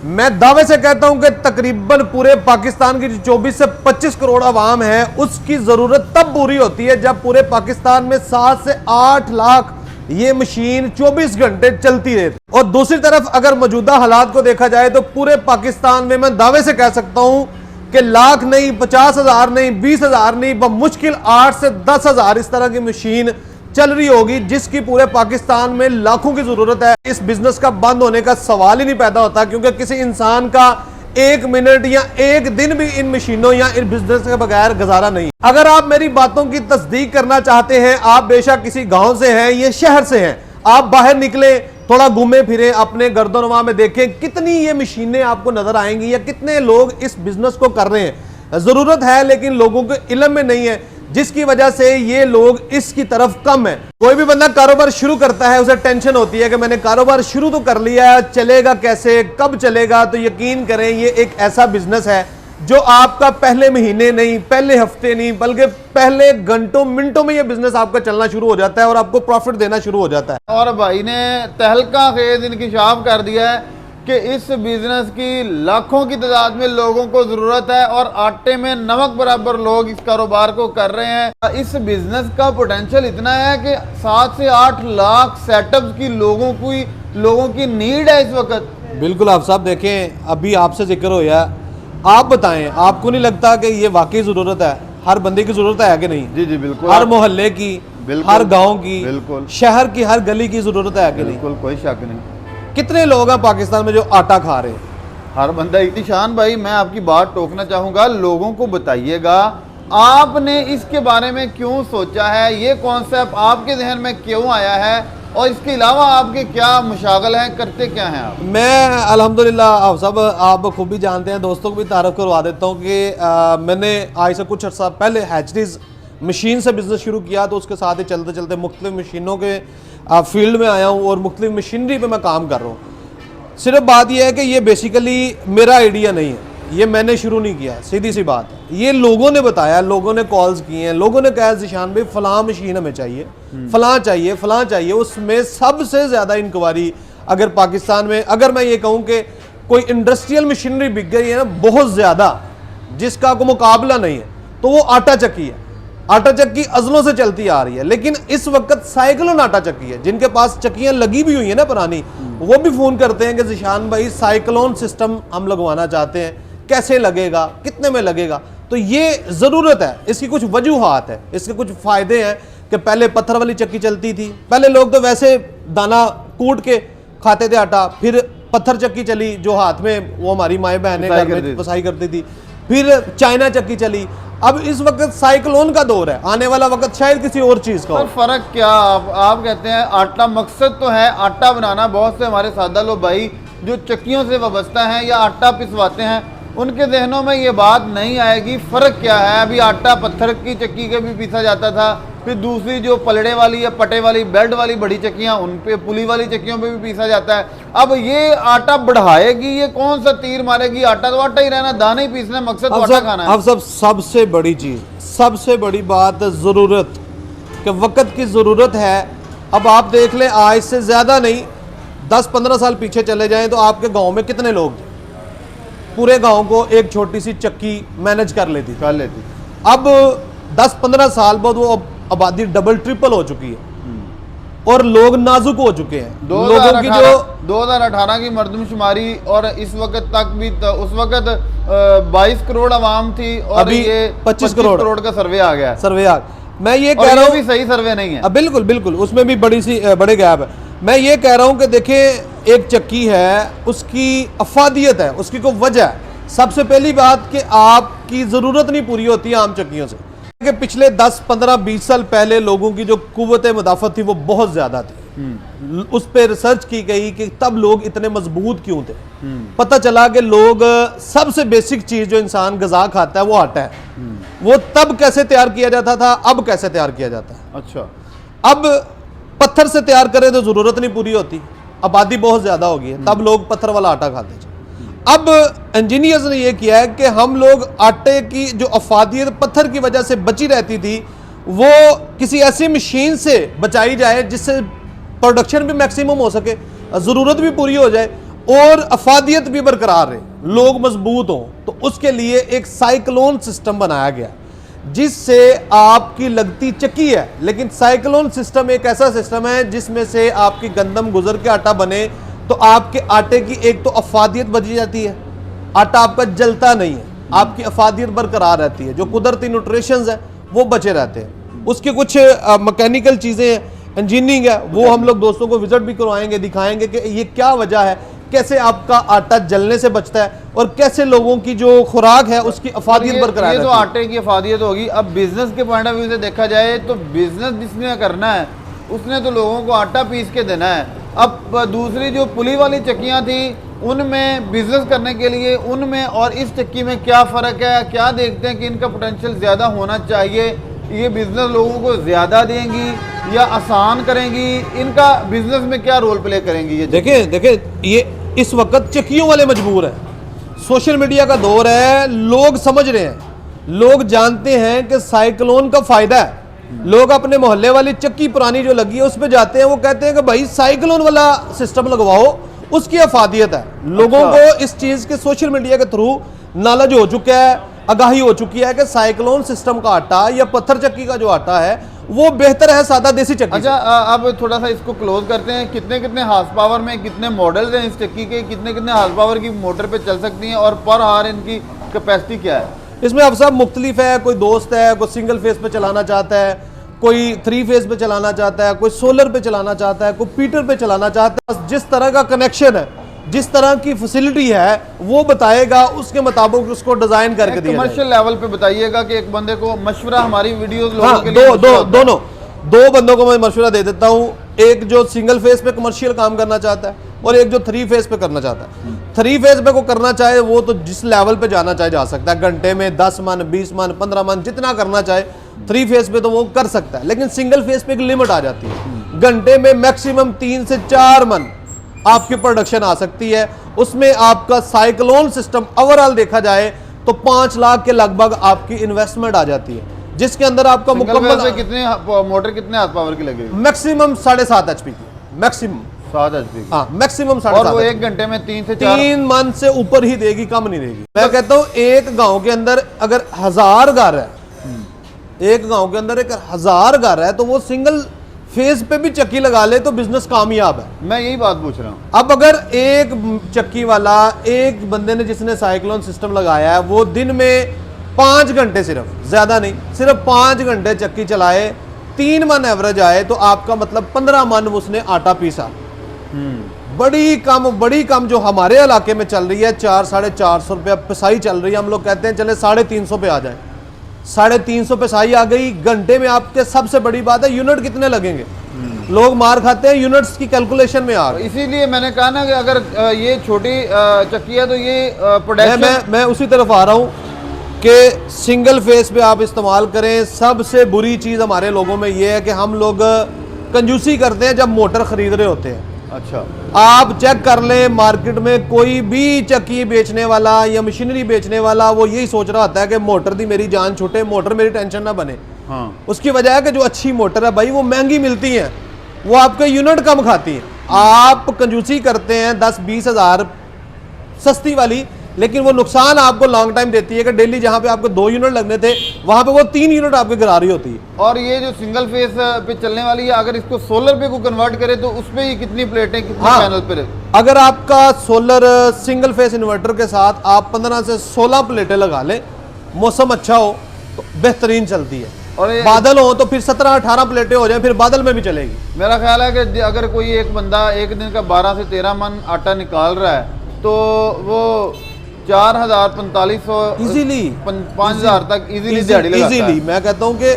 मैं दावे से कहता हूं कि तकरीबन पूरे पाकिस्तान की जो 24 से 25 करोड़ आवाम है उसकी जरूरत तब पूरी होती है जब पूरे पाकिस्तान में 7 से 8 लाख ये मशीन 24 घंटे चलती रहती। और दूसरी तरफ अगर मौजूदा हालात को देखा जाए तो पूरे पाकिस्तान में मैं दावे से कह सकता हूं कि लाख नहीं, 50,000 नहीं, 20,000 नहीं, बमुश्किल 8 से 10,000 इस तरह की मशीन चल रही होगी जिसकी पूरे पाकिस्तान में लाखों की जरूरत है। इस बिजनेस का बंद होने का सवाल ही नहीं पैदा होता क्योंकि किसी इंसान का 1 मिनट या 1 दिन भी इन मशीनों या इन बिजनेस के बगैर गुजारा नहीं। अगर आप मेरी बातों की तस्दीक करना चाहते हैं, आप बेशक किसी गांव से हैं या शहर से हैं, आप बाहर निकले, थोड़ा घूमे फिरे, अपने गर्दनवा में देखें कितनी ये मशीनें आपको नजर आएंगी या कितने लोग इस बिजनेस को कर रहे हैं। जरूरत है लेकिन लोगों को इल्म में नहीं है जिसकी वजह से ये लोग इसकी तरफ कम है। कोई भी बंदा कारोबार शुरू करता है उसे टेंशन होती है कि मैंने कारोबार शुरू तो कर लिया है, चलेगा कैसे, कब चलेगा। तो यकीन करें ये एक ऐसा बिजनेस है जो आपका पहले महीने नहीं, पहले हफ्ते नहीं, बल्कि पहले घंटों मिनटों में ये बिजनेस आपका चलना शुरू हो जाता है और आपको प्रॉफिट देना शुरू हो जाता है। और भाई ने तहलका खेज इंकशाफ कर दिया है कि इस बिजनेस की लाखों की तादाद में लोगों को जरूरत है और आटे में नमक बराबर लोग इस कारोबार को कर रहे हैं। इस बिजनेस का पोटेंशियल इतना है कि 7 से 8 लाख सेटअप्स की लोगों की नीड है इस वक्त। बिल्कुल आप साहब देखें, अभी आपसे जिक्र होया, आप बताएं आपको नहीं लगता कि ये वाकई जरूरत है? हर बंदे की जरूरत है कि नहीं? जी जी बिल्कुल। हर मोहल्ले की, हर गांव की, बिल्कुल, शहर की हर गली की जरूरत है कि नहीं? बिल्कुल, कोई शक नहीं। कितने लोग हैं पाकिस्तान में जो आटा खा रहे हैं? हर बंदा। इत्तीशान भाई मैं आपकी बात टोकना चाहूंगा, लोगों को बताइएगा आपने इसके बारे में क्यों सोचा है, ये कॉन्सेप्ट आपके जहन में क्यों आया है और इसके अलावा आपके क्या मुशागल हैं, करते क्या हैं आप? मैं अल्हम्दुलिल्लाह आप सब आप खूब भी जानते हैं, दोस्तों को भी तारफ़ करवा देता हूँ कि मैंने आज से कुछ अर्सा पहले हैचरीज मशीन से बिज़नेस शुरू किया, तो उसके साथ ही चलते चलते मुख्तलिफ मशीनों के फील्ड में आया हूँ और मुख्तलिफ मशीनरी पे मैं काम कर रहा हूँ। सिर्फ बात यह है कि ये बेसिकली मेरा आइडिया नहीं है, ये मैंने शुरू नहीं किया, सीधी सी बात है। ये लोगों ने बताया, लोगों ने कॉल्स किए हैं, लोगों ने कहा ज़ीशान भाई फ़लाँ मशीन हमें चाहिए, फ़लाँ चाहिए, फ़लाँ चाहिए। उसमें सबसे ज़्यादा इंक्वायरी अगर पाकिस्तान में, अगर मैं ये कहूँ कि कोई इंडस्ट्रियल मशीनरी बिक गई है ना बहुत ज़्यादा जिसका कोई मुकाबला नहीं है, तो वो आटा चक्की है। आटा चक्की अज़लों से चलती आ रही है, लेकिन इस वक्त साइक्लोन आटा चक्की है। जिनके पास चक्कियां लगी भी हुई है ना पुरानी, वो भी फ़ोन करते हैं कि ज़ीशान भाई साइक्लोन सिस्टम हम लगवाना चाहते हैं, कैसे लगेगा, कितने में लगेगा। तो ये ज़रूरत है, इसकी कुछ वजूहात है, इसके कुछ फ़ायदे हैं कि पहले पत्थर वाली चक्की चलती थी, पहले लोग तो वैसे दाना कूट के खाते थे आटा, फिर पत्थर चक्की चली जो हाथ में वो हमारी माएँ बहनें पिसाई करती थी, फिर चाइना चक्की चली, अब इस वक्त साइक्लोन का दौर है, आने वाला वक्त शायद किसी और चीज का। फर्क क्या आप कहते हैं आटा, मकसद तो है आटा बनाना। बहुत से हमारे सादा लोग भाई जो चक्कियों से वाबस्ता हैं या आटा पिसवाते हैं, उनके जहनों में ये बात नहीं आएगी फ़र्क क्या है। अभी आटा पत्थर की चक्की के भी पीसा जाता था, फिर दूसरी जो पलड़े वाली या पटे वाली बेल्ट वाली बड़ी चक्कियाँ, उन पे पुली वाली चक्कियों पे भी पीसा जाता है। अब ये आटा बढ़ाएगी, ये कौन सा तीर मारेगी? आटा तो आटा ही रहना, दाने ही पीसना, मकसद तो आटा खाना है। अब सब सबसे बड़ी चीज़, सबसे बड़ी बात ज़रूरत, कि वक्त की ज़रूरत है। अब आप देख लें, आज से ज़्यादा नहीं 10-15 साल पीछे चले जाएं तो आपके गाँव में कितने लोग थे? पूरे गांव को एक छोटी सी चक्की मैनेज कर लेती। अब 10-15 साल बाद वो आबादी डबल ट्रिपल हो चुकी है और लोग नाजुक हो चुके हैं। लोगों की जो 2018 की मर्दमशुमारी और इस वक्त तक भी उस वक्त 22 करोड़ आवाम थी और अभी ये 25 करोड़ का सर्वे आ गया। मैं ये कह रहा हूँ भी सही सर्वे नहीं है। बिल्कुल बिल्कुल, उसमें भी बड़े गैप है। मैं ये कह रहा हूँ कि देखिए एक चक्की है, उसकी अफादियत है, उसकी कोई वजह है। सबसे पहली बात कि आपकी ज़रूरत नहीं पूरी होती आम चक्कियों से। कि पिछले 10, 15, 20 साल पहले लोगों की जो कुव्वत मुदाफ़त थी वो बहुत ज़्यादा थी। उस पर रिसर्च की गई कि तब लोग इतने मजबूत क्यों थे। पता चला कि लोग सबसे बेसिक चीज़ जो इंसान ग़िज़ा खाता है वो आटा है। वो तब कैसे तैयार किया जाता था, अब कैसे तैयार किया जाता है। अच्छा, अब पत्थर से तैयार करें तो ज़रूरत नहीं पूरी होती, आबादी बहुत ज़्यादा हो गई है, तब लोग पत्थर वाला आटा खाते थे। अब इंजीनियर्स ने यह किया है कि हम लोग आटे की जो अफादियत पत्थर की वजह से बची रहती थी वो किसी ऐसी मशीन से बचाई जाए जिससे प्रोडक्शन भी मैक्सिमम हो सके, ज़रूरत भी पूरी हो जाए और अफादियत भी बरकरार रहे, लोग मजबूत हों, तो उसके लिए एक साइक्लोन सिस्टम बनाया गया जिससे आपकी लगती चक्की है, लेकिन साइक्लोन सिस्टम एक ऐसा सिस्टम है जिसमें से आपकी गंदम गुजर के आटा बने तो आपके आटे की एक तो अफादियत बची जाती है, आटा आपका जलता नहीं है, आपकी अफादियत बरकरार रहती है, जो कुदरती न्यूट्रिशंस है वो बचे रहते हैं। उसकी कुछ मैकेनिकल चीज़ें हैं, इंजीनियरिंग है, वो हम लोग दोस्तों को विजिट भी करवाएंगे, दिखाएंगे कि ये क्या वजह है, कैसे आपका आटा जलने से बचता है और कैसे लोगों की जो खुराक है उसकी अफादियत बरकरार ये तो आटे की अफादियत होगी। अब बिजनेस के पॉइंट ऑफ व्यू से देखा जाए तो बिजनेस जिसने करना है उसने तो लोगों को आटा पीस के देना है। अब दूसरी जो पुली वाली चक्कियाँ थी उनमें बिजनेस करने के लिए उनमें और इस चक्की में क्या फ़र्क है, क्या देखते हैं कि इनका पोटेंशियल ज़्यादा होना चाहिए, ये बिजनेस लोगों को ज़्यादा देंगी या आसान करेंगी, इनका बिजनेस में क्या रोल प्ले करेंगी? ये देखें ये इस वक्त चक्कियों वाले मजबूर हैं, सोशल मीडिया का दौर है, लोग समझ रहे हैं, लोग जानते हैं कि साइक्लोन का फायदा है। लोग अपने मोहल्ले वाली चक्की पुरानी जो लगी है उस पर जाते हैं, वो कहते हैं कि भाई साइक्लोन वाला सिस्टम लगवाओ, उसकी अफादियत है। लोगों को इस चीज के सोशल मीडिया के थ्रू नॉलेज हो चुका है, आगाही हो चुकी है कि साइक्लोन सिस्टम का आटा या पत्थर चक्की का जो आटा है वो बेहतर है सादा देसी चक्की। अच्छा, अब थोड़ा सा इसको क्लोज करते हैं। कितने कितने हार्स पावर में कितने मॉडल्स हैं इस चक्की के, कितने कितने हार्स पावर की मोटर पे चल सकती हैं और पर आवर इनकी कैपेसिटी क्या है? इसमें अब सब मुख्तलिफ है, कोई दोस्त है, कोई सिंगल फेस पे चलाना चाहता है, कोई 3 फेस पे चलाना चाहता है, कोई सोलर पे चलाना चाहता है, कोई पीटर पे चलाना चाहता है। जिस तरह का कनेक्शन है, जिस तरह की फैसिलिटी है वो बताएगा, उसके मुताबिक उसको डिजाइन करके दिया। कमर्शियल लेवल पे बताइएगा कि एक बंदे को मशवरा, हमारी वीडियोस लोगों हाँ, के लिए दो बंदों को मैं मशवरा दे देता हूँ, एक जो सिंगल फेस पे कमर्शियल काम करना चाहता है और एक जो 3 फेस पे करना चाहता है। 3 फेस पे को करना चाहे वो तो जिस लेवल पे जाना चाहे जा सकता है, घंटे में 10 मन 20 मन 15 मन जितना करना चाहे 3 फेस पे तो वो कर सकता है, लेकिन सिंगल फेस पे एक लिमिट आ जाती है। घंटे में मैक्सिमम 3 से 4 मन आपकी प्रोडक्शन आ सकती है। उसमें आपका साइक्लोन सिस्टम ओवरऑल देखा जाए तो 5 लाख के लगभग आपकी इन्वेस्टमेंट आ जाती है, जिसके अंदर आपका मुकम्मल कितने मोटर कितने हार्स पावर की लगेगी? मैक्सिमम 7.5 HP की, मैक्सिमम 7 HP। हाँ, मैक्सिमम 7.5। और वो एक घंटे में 3 से 4 3 मन से ऊपर ही देगी, कम नहीं देगी। मैं कहता हूँ एक गांव के अंदर अगर 1000 घर है, एक गांव के अंदर एक 1000 घर है तो वो सिंगल फेज पे भी चक्की लगा ले तो बिजनेस कामयाब है। मैं यही बात पूछ रहा हूँ। अब अगर एक चक्की वाला, एक बंदे ने जिसने साइक्लोन सिस्टम लगाया है वो दिन में 5 घंटे, सिर्फ ज्यादा नहीं, सिर्फ 5 घंटे चक्की चलाए, 3 मन एवरेज आए तो आपका मतलब 15 मन उसने आटा पीसा। बड़ी कम जो हमारे इलाके में चल रही है 400-450 रुपया पिसाई चल रही है। हम लोग कहते हैं चले 350 पे आ जाए, 350 पिसाई आ गई घंटे में। आपके सबसे बड़ी बात है यूनिट कितने लगेंगे, लोग मार खाते हैं यूनिट्स की कैलकुलेशन में आ गए। इसीलिए मैंने कहा ना कि अगर ये छोटी चक्की है तो ये प्रोडक्शन, मैं उसी तरफ आ रहा हूँ कि सिंगल फेस पे आप इस्तेमाल करें। सबसे बुरी चीज़ हमारे लोगों में ये है कि हम लोग कंजूसी करते हैं जब मोटर खरीद रहे होते हैं। अच्छा, आप चेक कर लें, मार्केट में कोई भी चक्की बेचने वाला या मशीनरी बेचने वाला वो यही सोच रहा होता है कि मोटर दी मेरी जान छूटे, मोटर मेरी टेंशन ना बने। हाँ। उसकी वजह है कि जो अच्छी मोटर है भाई वो महंगी मिलती है, वो आपके यूनिट कम खाती है। आप कंजूसी करते हैं 10-20 हज़ार सस्ती वाली, लेकिन वो नुकसान आपको लॉन्ग टाइम देती है कि डेली जहां पे आपको 2 यूनिट लगने थे वहां पे वो 3 यूनिट आपके गिरा रही होती है। और ये जो सिंगल फेस पे चलने वाली है, अगर इसको सोलर पे को कन्वर्ट करे तो उसमें ये कितनी प्लेटें, कितने पैनल पे? अगर आपका सोलर सिंगल फेस इन्वर्टर के साथ आप 15 से 16 प्लेटें लगा लें, मौसम अच्छा हो तो बेहतरीन चलती है। और बादल हो तो फिर 17-18 प्लेटें हो जाए, फिर बादल में भी चलेगी। मेरा ख्याल है कि अगर कोई एक बंदा एक दिन का 12 से 13 मन आटा निकाल रहा है तो वो 4000-4500 इजीली 5000 तक इजीली दिहाड़ी लगाता है। मैं कहता हूँ कि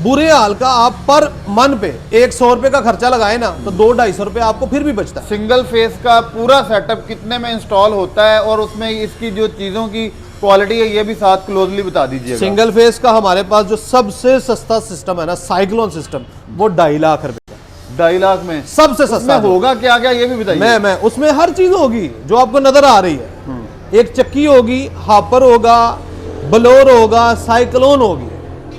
बुरे हाल का आप पर मन पे 100 रुपए का खर्चा लगाए ना तो 200-250 रुपए आपको फिर भी बचता है। सिंगल फेस का पूरा सेटअप कितने में इंस्टॉल होता है और उसमें इसकी जो चीज़ों की क्वालिटी है ये भी साथ क्लोजली बता दीजिएगा। सिंगल फेस का हमारे पास जो सबसे सस्ता सिस्टम है ना, साइक्लोन सिस्टम, वो 2.5 लाख रुपए, 2.5 लाख में सबसे सस्ता होगा। क्या क्या ये भी बताइए। मैं उसमें हर चीज होगी जो आपको नजर आ रही है। एक चक्की होगी, हापर होगा, ब्लोर होगा, साइक्लोन होगी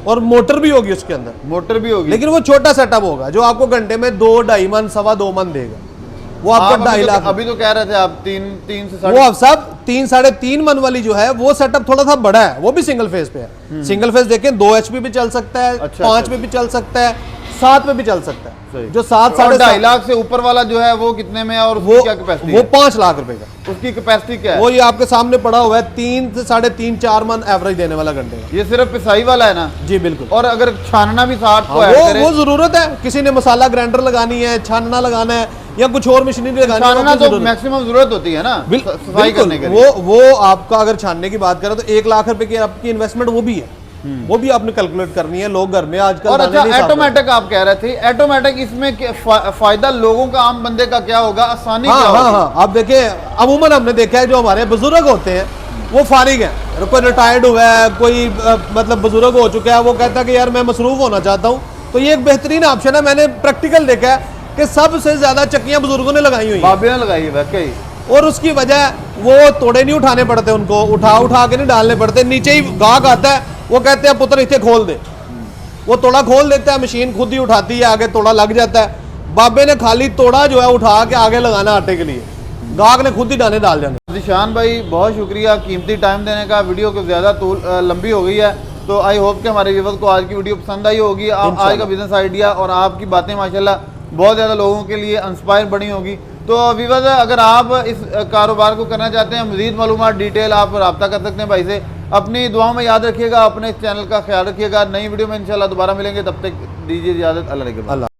और मोटर भी होगी उसके अंदर। मोटर भी होगी, लेकिन वो छोटा सेटअप होगा जो आपको घंटे में 2-2.5 मन 2.25 मन देगा। वो आपका 2.5 लाख। अभी तो कह रहे थे आप 3 से वो अब सब 3-3.5 मन वाली जो है वो सेटअप थोड़ा सा बड़ा है, वो भी सिंगल फेज पे है। सिंगल फेज देखें 2 HP भी चल सकता है, 5 पे भी चल सकता है, 7 पे भी चल सकता है। जो 7-2.5 लाख से ऊपर वाला जो है वो कितने में है और वो क्या कैपेसिटी वो 5 लाख रुपए का। उसकी कैपेसिटी क्या है? वो ये आपके सामने पड़ा हुआ है, 3 से 3.5-4 मन एवरेज देने वाला घंटे का। ये सिर्फ पिसाई वाला है ना? जी बिल्कुल। और अगर छानना भी 60 को वो जरूरत है, किसी ने मसाला ग्राइंडर लगानी है, छानना लगाना है या कुछ और मशीनरी लगानी है, छानना तो मैक्सिमम जरूरत होती है ना सफाई करने के लिए। वो आपका अगर छानने की बात करें तो 1 लाख रुपए की आपकी इन्वेस्टमेंट वो भी है, वो भी आपने कैलकुलेट करनी है। लोग घर में आजकल और अच्छा ऑटोमेटिक आप कह रहे थे, ऑटोमेटिक इसमें फायदा लोगों का, आम बंदे का क्या होगा, आसानी क्या होगी? हाँ, आप देखिए अमूमन हमने देखा है जो हमारे बुजुर्ग होते हैं वो फारिग है, कोई रिटायर्ड हुआ है, कोई मतलब बुजुर्ग हो चुका है, वो कहता है कि यार मैं मसरूफ होना चाहता हूँ, तो ये एक बेहतरीन ऑप्शन है। मैंने प्रैक्टिकल देखा है कि सबसे ज्यादा चक्कियां बुजुर्गों ने लगाई हुई बाबे ने लगाई है वाकई। और उसकी वजह वो तोड़े नहीं उठाने पड़ते, उनको उठा के नहीं डालने पड़ते, नीचे ही गाहक आता है, वो कहते हैं पुत्र इसे खोल दे, वो तोड़ा खोल देता है, मशीन खुद ही उठाती है, आगे तोड़ा लग जाता है। बाबे ने खाली तोड़ा जो है उठा के आगे लगाना आटे के लिए, गाहक ने खुद ही दाने डाल जाने। जिशान भाई बहुत शुक्रिया कीमती टाइम देने का। वीडियो को ज़्यादा लंबी हो गई है, तो आई होप कि हमारे व्यूअर्स को आज की वीडियो पसंद आई होगी। आज का बिजनेस आइडिया और आपकी बातें माशाल्लाह बहुत ज़्यादा लोगों के लिए इंस्पायर बनी होगी। तो व्यूअर्स अगर आप इस कारोबार को करना चाहते हैं, मज़ीद मालूमात डिटेल आप रब्ता कर सकते हैं भाई से। अपनी दुआओं में याद रखिएगा, अपने चैनल का ख्याल रखिएगा। नई वीडियो में इंशाल्लाह दोबारा मिलेंगे, तब तक दीजिए इजाज़त। अल्लाह।